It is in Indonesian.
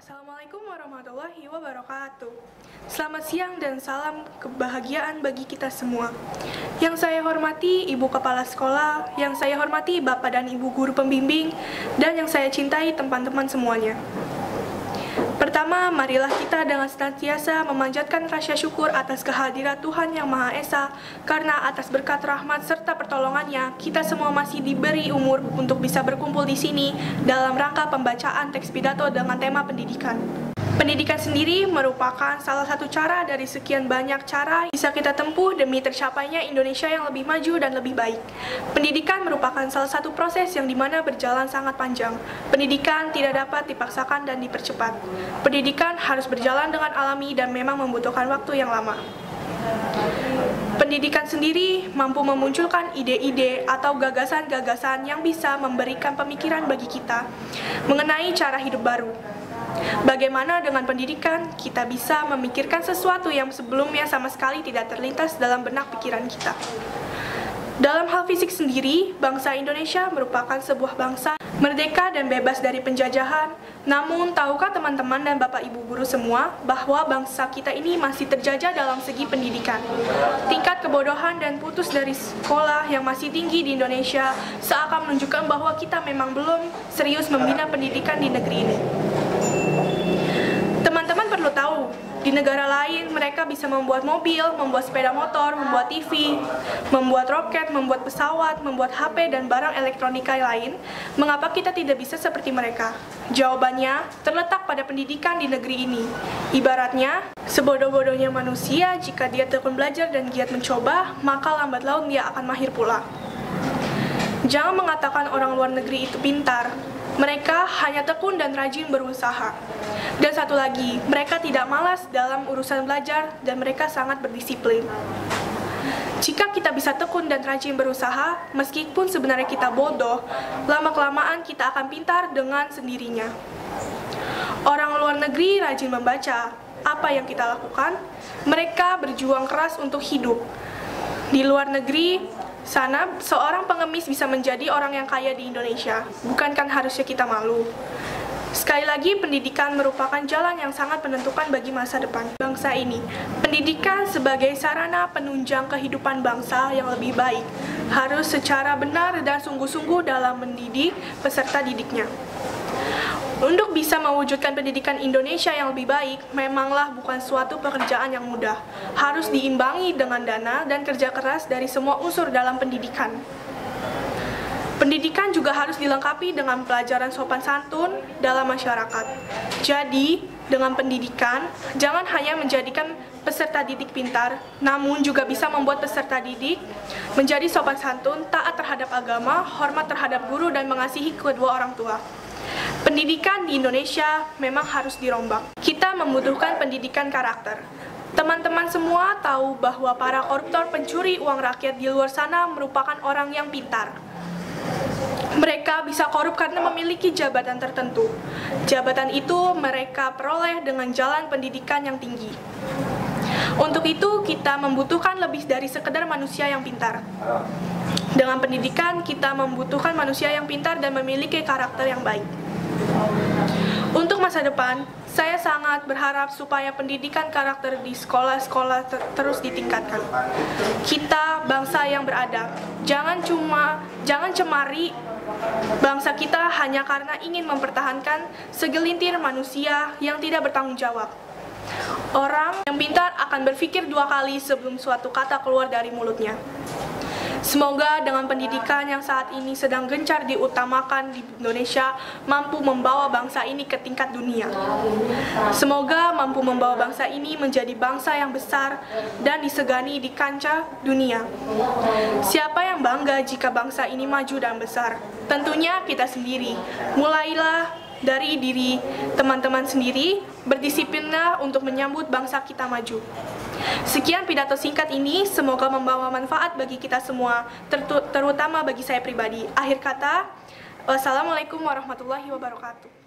Assalamualaikum warahmatullahi wabarakatuh. Selamat siang dan salam kebahagiaan bagi kita semua. Yang saya hormati Ibu Kepala Sekolah, yang saya hormati Bapak dan Ibu Guru Pembimbing, dan yang saya cintai teman-teman semuanya. Pertama, marilah kita dengan senantiasa memanjatkan rasa syukur atas kehadiran Tuhan Yang Maha Esa, karena atas berkat rahmat serta pertolongannya, kita semua masih diberi umur untuk bisa berkumpul di sini dalam rangka pembacaan teks pidato dengan tema pendidikan. Pendidikan sendiri merupakan salah satu cara dari sekian banyak cara bisa kita tempuh demi tercapainya Indonesia yang lebih maju dan lebih baik. Pendidikan merupakan salah satu proses yang dimana berjalan sangat panjang. Pendidikan tidak dapat dipaksakan dan dipercepat. Pendidikan harus berjalan dengan alami dan memang membutuhkan waktu yang lama. Pendidikan sendiri mampu memunculkan ide-ide atau gagasan-gagasan yang bisa memberikan pemikiran bagi kita mengenai cara hidup baru. Bagaimana dengan pendidikan, kita bisa memikirkan sesuatu yang sebelumnya sama sekali tidak terlintas dalam benak pikiran kita. Dalam hal fisik sendiri, bangsa Indonesia merupakan sebuah bangsa merdeka dan bebas dari penjajahan. Namun, tahukah teman-teman dan Bapak Ibu guru semua bahwa bangsa kita ini masih terjajah dalam segi pendidikan? Tingkat kebodohan dan putus dari sekolah yang masih tinggi di Indonesia seakan menunjukkan bahwa kita memang belum serius membina pendidikan di negeri ini. Teman-teman perlu tahu, di negara lain mereka bisa membuat mobil, membuat sepeda motor, membuat TV, membuat roket, membuat pesawat, membuat HP dan barang elektronika lain. Mengapa kita tidak bisa seperti mereka? Jawabannya terletak pada pendidikan di negeri ini. Ibaratnya, sebodoh-bodohnya manusia, jika dia tekun belajar dan giat mencoba, maka lambat laun dia akan mahir pula. Jangan mengatakan orang luar negeri itu pintar. Mereka hanya tekun dan rajin berusaha. Dan satu lagi, mereka tidak malas dalam urusan belajar dan mereka sangat berdisiplin. Jika kita bisa tekun dan rajin berusaha, meskipun sebenarnya kita bodoh, lama-kelamaan kita akan pintar dengan sendirinya. Orang luar negeri rajin membaca. Apa yang kita lakukan? Mereka berjuang keras untuk hidup. Di luar negeri sana, seorang pengemis bisa menjadi orang yang kaya di Indonesia. Bukankah harusnya kita malu? Sekali lagi, pendidikan merupakan jalan yang sangat menentukan bagi masa depan bangsa ini. Pendidikan sebagai sarana penunjang kehidupan bangsa yang lebih baik harus secara benar dan sungguh-sungguh dalam mendidik peserta didiknya. Untuk bisa mewujudkan pendidikan Indonesia yang lebih baik, memanglah bukan suatu pekerjaan yang mudah. Harus diimbangi dengan dana dan kerja keras dari semua unsur dalam pendidikan. Pendidikan juga harus dilengkapi dengan pelajaran sopan santun dalam masyarakat. Jadi, dengan pendidikan, jangan hanya menjadikan peserta didik pintar, namun juga bisa membuat peserta didik menjadi sopan santun, taat terhadap agama, hormat terhadap guru, dan mengasihi kedua orang tua. Pendidikan di Indonesia memang harus dirombak. Kita membutuhkan pendidikan karakter. Teman-teman semua tahu bahwa para koruptor pencuri uang rakyat di luar sana merupakan orang yang pintar. Mereka bisa korup karena memiliki jabatan tertentu. Jabatan itu mereka peroleh dengan jalan pendidikan yang tinggi. Untuk itu, kita membutuhkan lebih dari sekedar manusia yang pintar. Dengan pendidikan, kita membutuhkan manusia yang pintar dan memiliki karakter yang baik. Untuk masa depan, saya sangat berharap supaya pendidikan karakter di sekolah-sekolah terus ditingkatkan. Kita bangsa yang beradab. Jangan cemari bangsa kita hanya karena ingin mempertahankan segelintir manusia yang tidak bertanggung jawab. Orang yang pintar akan berpikir dua kali sebelum suatu kata keluar dari mulutnya. Semoga dengan pendidikan yang saat ini sedang gencar diutamakan di Indonesia mampu membawa bangsa ini ke tingkat dunia. Semoga mampu membawa bangsa ini menjadi bangsa yang besar dan disegani di kancah dunia. Siapa yang bangga jika bangsa ini maju dan besar? Tentunya kita sendiri. Mulailah dari diri teman-teman sendiri, berdisiplinlah untuk menyambut bangsa kita maju. Sekian pidato singkat ini, semoga membawa manfaat bagi kita semua, terutama bagi saya pribadi. Akhir kata, wassalamualaikum warahmatullahi wabarakatuh.